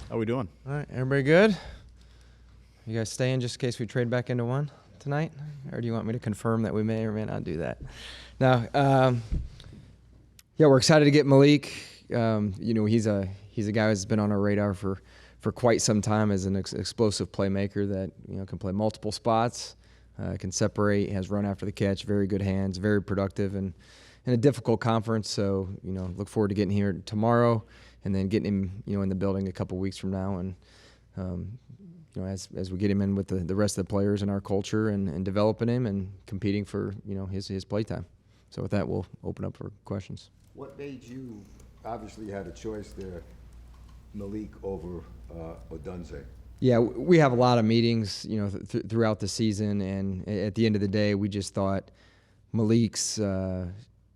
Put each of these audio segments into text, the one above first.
How we doing? All right, everybody good? You guys staying just in case we trade back into one tonight? Or do you want me to confirm that we may or may not do that? No. Yeah, we're excited to get Malik. He's a guy who's been on our radar for quite some time as an explosive playmaker that can play multiple spots, can separate, has run after the catch, very good hands, very productive, and in a difficult conference. So look forward to getting here tomorrow, and then getting him in the building a couple weeks from now, and as we get him in with the rest of the players in our culture and developing him and competing for his play time. So with that, we'll open up for questions. What made you, obviously you had a choice there, Malik over Odunze? Yeah, we have a lot of meetings throughout the season, and at the end of the day, we just thought Malik's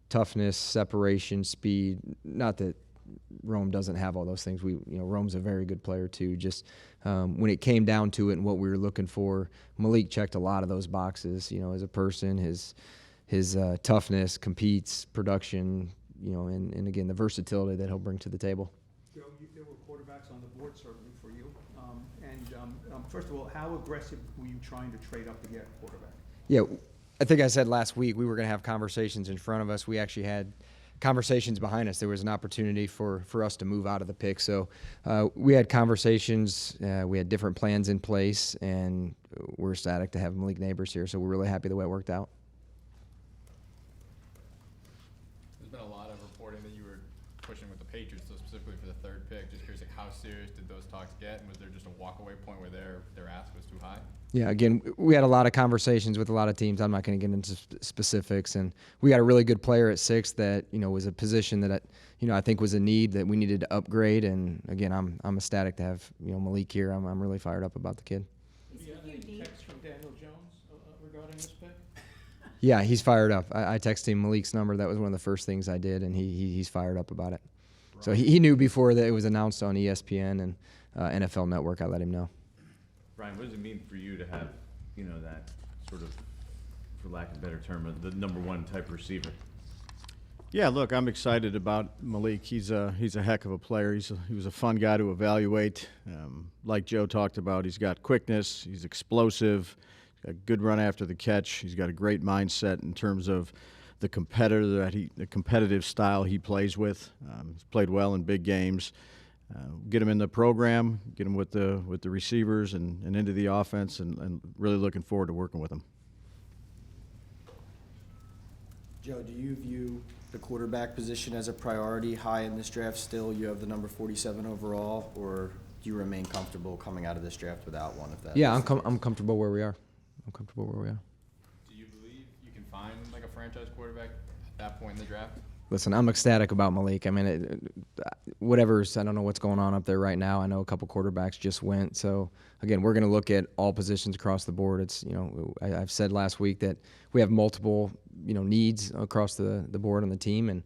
toughness, separation, speed, not that Rome doesn't have all those things. Rome's a very good player too. Just when it came down to it and what we were looking for, Malik checked a lot of those boxes. As a person, his toughness, competes, production, and again the versatility that he'll bring to the table. Joe, there were quarterbacks on the board certainly for you. First of all, how aggressive were you trying to trade up to get a quarterback? Yeah, I think I said last week we were going to have conversations in front of us. We actually had conversations behind us. There was an opportunity for us to move out of the pick. So we had conversations. We had different plans in place, and we're ecstatic to have Malik Nabers here. So we're really happy the way it worked out. There's been a lot of reporting that you were pushing with the Patriots, so specifically for the third pick. Just curious, how serious did those talks get? And was there just a walkaway point where their ask was too high? Yeah, again, we had a lot of conversations with a lot of teams. I'm not going to get into specifics, and we got a really good player at 6 that was a position that I think was a need that we needed to upgrade. And again, I'm ecstatic to have Malik here. I'm really fired up about the kid. Do you have any text from Daniel Jones regarding this pick? Yeah, he's fired up. I texted him Malik's number. That was one of the first things I did, and he's fired up about it. Right. So he knew before that it was announced on ESPN and NFL Network. I let him know. Brian, what does it mean for you to have, that sort of, for lack of a better term, the number one type receiver? Yeah, look, I'm excited about Malik. He's a heck of a player. He was a fun guy to evaluate. Like Joe talked about, he's got quickness. He's explosive. He's got good run after the catch. He's got a great mindset in terms of the competitive style he plays with. He's played well in big games. Get him in the program, get him with the receivers and into the offense, and really looking forward to working with him. Joe, do you view the quarterback position as a priority high in this draft still? You have the number 47 overall, or do you remain comfortable coming out of this draft without one? Yeah, I'm comfortable where we are. Do you believe you can find like a franchise quarterback at that point in the draft? Listen, I'm ecstatic about Malik. I mean, I don't know what's going on up there right now. I know a couple quarterbacks just went. So, again, we're going to look at all positions across the board. It's, I've said last week that we have multiple, needs across the board on the team, and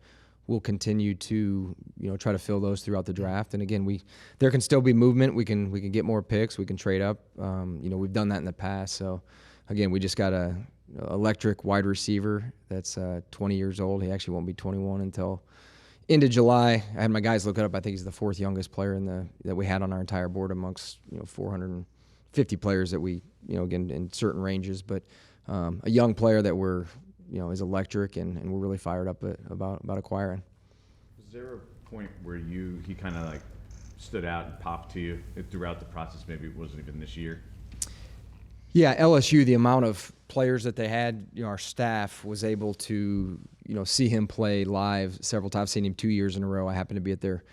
we'll continue to, try to fill those throughout the draft. And, again, there can still be movement. We can get more picks. We can trade up. We've done that in the past. So, again, we just got a electric wide receiver that's 20 years old. He actually won't be 21 until into July. I had my guys look it up. I think he's the 4th youngest player that we had on our entire board amongst 450 players that we again in certain ranges. But a young player that is electric, and we're really fired up about acquiring. Was there a point where he kind of like stood out and popped to you throughout the process? Maybe it wasn't even this year. Yeah, LSU, the amount of players that they had, our staff was able to, see him play live several times. I've seen him 2 years in a row. I happened to be at their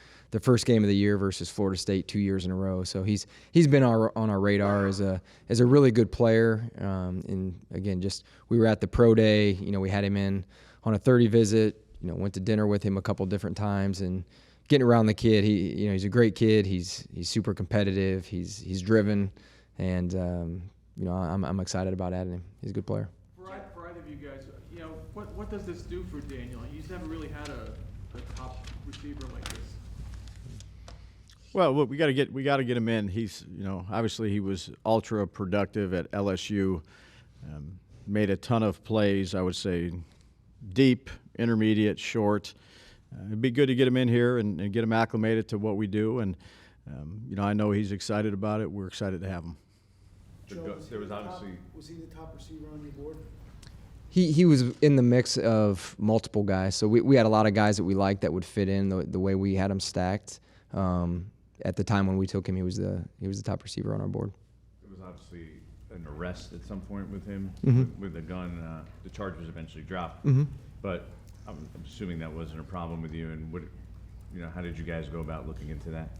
first game of the year versus Florida State 2 years in a row. So he's been on our radar as a really good player. And again, we were at the pro day. We had him in on a 30 visit. Went to dinner with him a couple different times, and getting around the kid. He's a great kid. He's super competitive. He's driven, and I'm excited about adding him. He's a good player. For either of you guys, what does this do for Daniel? He's never really had a top receiver like this. Well, we got to get him in. He's obviously he was ultra productive at LSU. Made a ton of plays. I would say deep, intermediate, short. It'd be good to get him in here and get him acclimated to what we do. And You know, I know he's excited about it. We're excited to have him. There was obviously, Was he the top receiver on your board? He was in the mix of multiple guys. So we had a lot of guys that we liked that would fit in the way we had him stacked. At the time when we took him, he was the top receiver on our board. there was obviously an arrest at some point with him, Mhm. with a gun. The charges eventually dropped. Mm-hmm. But I'm assuming that wasn't a problem with you, and how did you guys go about looking into that?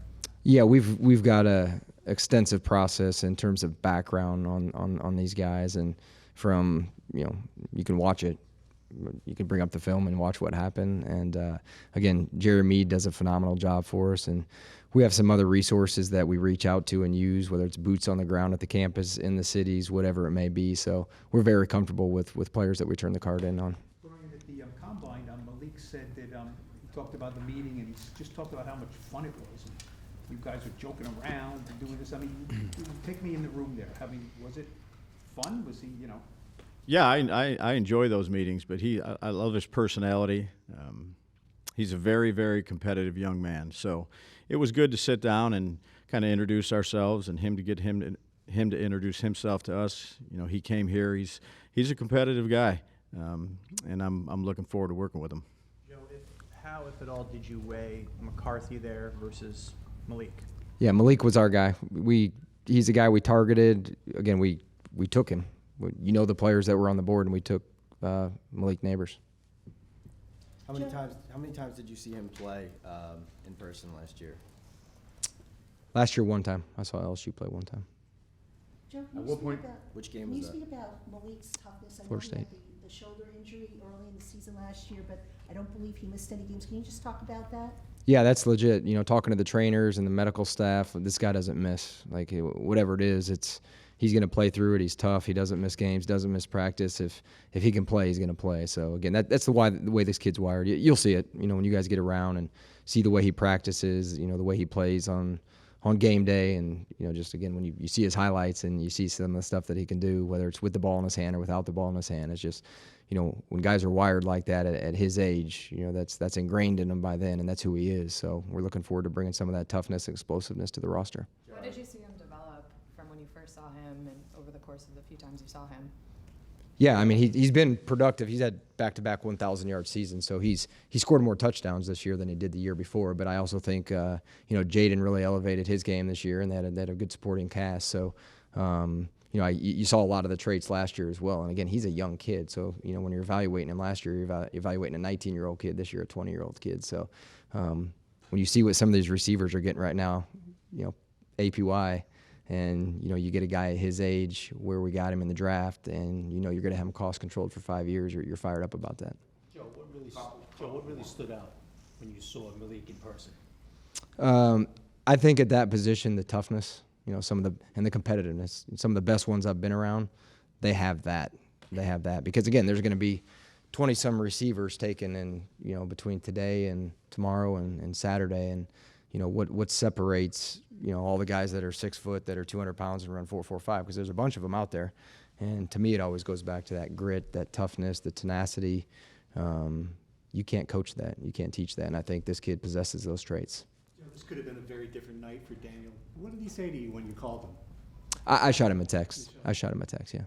Yeah, we've got a extensive process in terms of background on these guys, and from you can watch it, you can bring up the film and watch what happened. And again, Jerry Mead does a phenomenal job for us, and we have some other resources that we reach out to and use, whether it's boots on the ground at the campus, in the cities, whatever it may be. So we're very comfortable with players that we turn the card in on. Brian, at the combine, Malik said that he talked about the meeting, and he just talked about how much fun it was. And you guys were joking around and doing this. I mean, take me in the room there. I mean, was it fun? Was he, Yeah, I enjoy those meetings, but I love his personality. He's a very, very competitive young man. So it was good to sit down and kind of introduce ourselves, and him to introduce himself to us. You know, he came here. He's a competitive guy, and I'm looking forward to working with him. Joe, how, if at all, did you weigh McCarthy there versus Malik? Yeah, Malik was our guy. He's the guy we targeted. Again, we took him. The players that were on the board, and we took Malik Nabers. How many times did you see him play in person last year? Last year, one time. I saw LSU play one time. Joe, At can you what speak point- about, Which game can you was that? speak about Malik's toughness? I know Florida he had State. the shoulder injury early in the season last year, but I don't believe he missed any games. Can you just talk about that? Yeah, that's legit. Talking to the trainers and the medical staff, this guy doesn't miss. Like, whatever it is, he's going to play through it. He's tough. He doesn't miss games, doesn't miss practice. If he can play, he's going to play. So, again, that's the way this kid's wired. You'll see it, when you guys get around and see the way he practices, the way he plays on game day. And, just, again, when you see his highlights and you see some of the stuff that he can do, whether it's with the ball in his hand or without the ball in his hand, it's just, when guys are wired like that at his age, that's ingrained in him by then, and that's who he is. So we're looking forward to bringing some of that toughness and explosiveness to the roster. How did you see him develop from when you first saw him and over the course of the few times you saw him? Yeah, I mean, he's been productive. He's had back-to-back 1,000-yard seasons, so he scored more touchdowns this year than he did the year before. But I also think, Jaden really elevated his game this year, and they had a good supporting cast. So, you saw a lot of the traits last year as well. And again, he's a young kid, so when you're evaluating him last year, you're evaluating a 19-year-old kid. This year, a 20-year-old kid. So, when you see what some of these receivers are getting right now, APY. And, you get a guy at his age where we got him in the draft, and, you're going to have him cost controlled for 5 years. You're fired up about that. Joe, what really stood out when you saw Malik in person? I think at that position, the toughness, and the competitiveness. Some of the best ones I've been around, they have that. Because, again, there's going to be 20-some receivers taken in, between today and tomorrow and Saturday. And, what separates, all the guys that are 6 foot, that are 200 pounds and run 4.45, because there's a bunch of them out there. And to me, it always goes back to that grit, that toughness, the tenacity. You can't coach that. You can't teach that. And I think this kid possesses those traits. This could have been a very different night for Daniel. What did he say to you when you called him? I shot him a text. Yeah.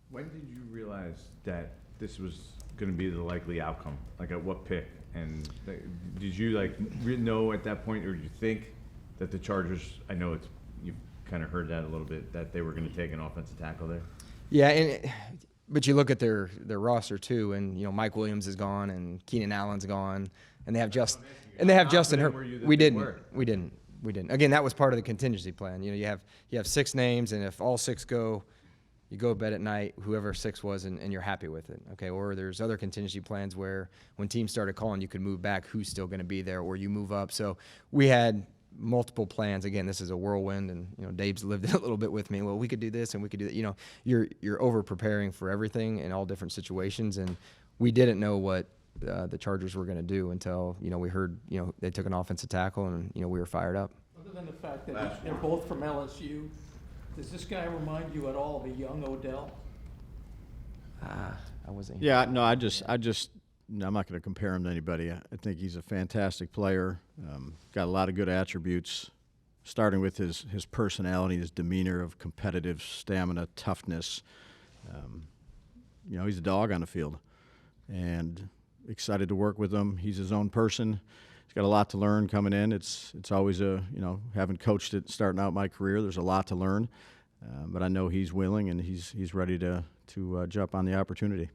When did you realize that this was going to be the likely outcome? Like, at what pick? And did you know at that point, or did you think that the Chargers? I know you've kind of heard that a little bit, that they were going to take an offensive tackle there. Yeah, but you look at their roster too, and Mike Williams is gone, and Keenan Allen's gone, and they have Justin Herbert. We didn't. Again, that was part of the contingency plan. You have 6 names, and if all 6 go, you go to bed at night, whoever 6 was, and you're happy with it. Okay, or there's other contingency plans where when teams started calling, you could move back, who's still going to be there, or you move up. So we had multiple plans. Again, this is a whirlwind, and Dave's lived it a little bit with me. Well, we could do this and we could do that. You're over preparing for everything in all different situations, and we didn't know what the Chargers were going to do until we heard they took an offensive tackle, and we were fired up. Other than the fact that they're both from LSU, does this guy remind you at all of a young Odell? I wasn't. Yeah, no, I'm not going to compare him to anybody. I think he's a fantastic player, got a lot of good attributes. starting with his personality, his demeanor of competitive stamina, toughness. You know, he's a dog on the field, and excited to work with him. He's his own person. He's got a lot to learn coming in. It's always you know, having coached it starting out my career, there's a lot to learn. But I know he's willing and he's ready to jump on the opportunity.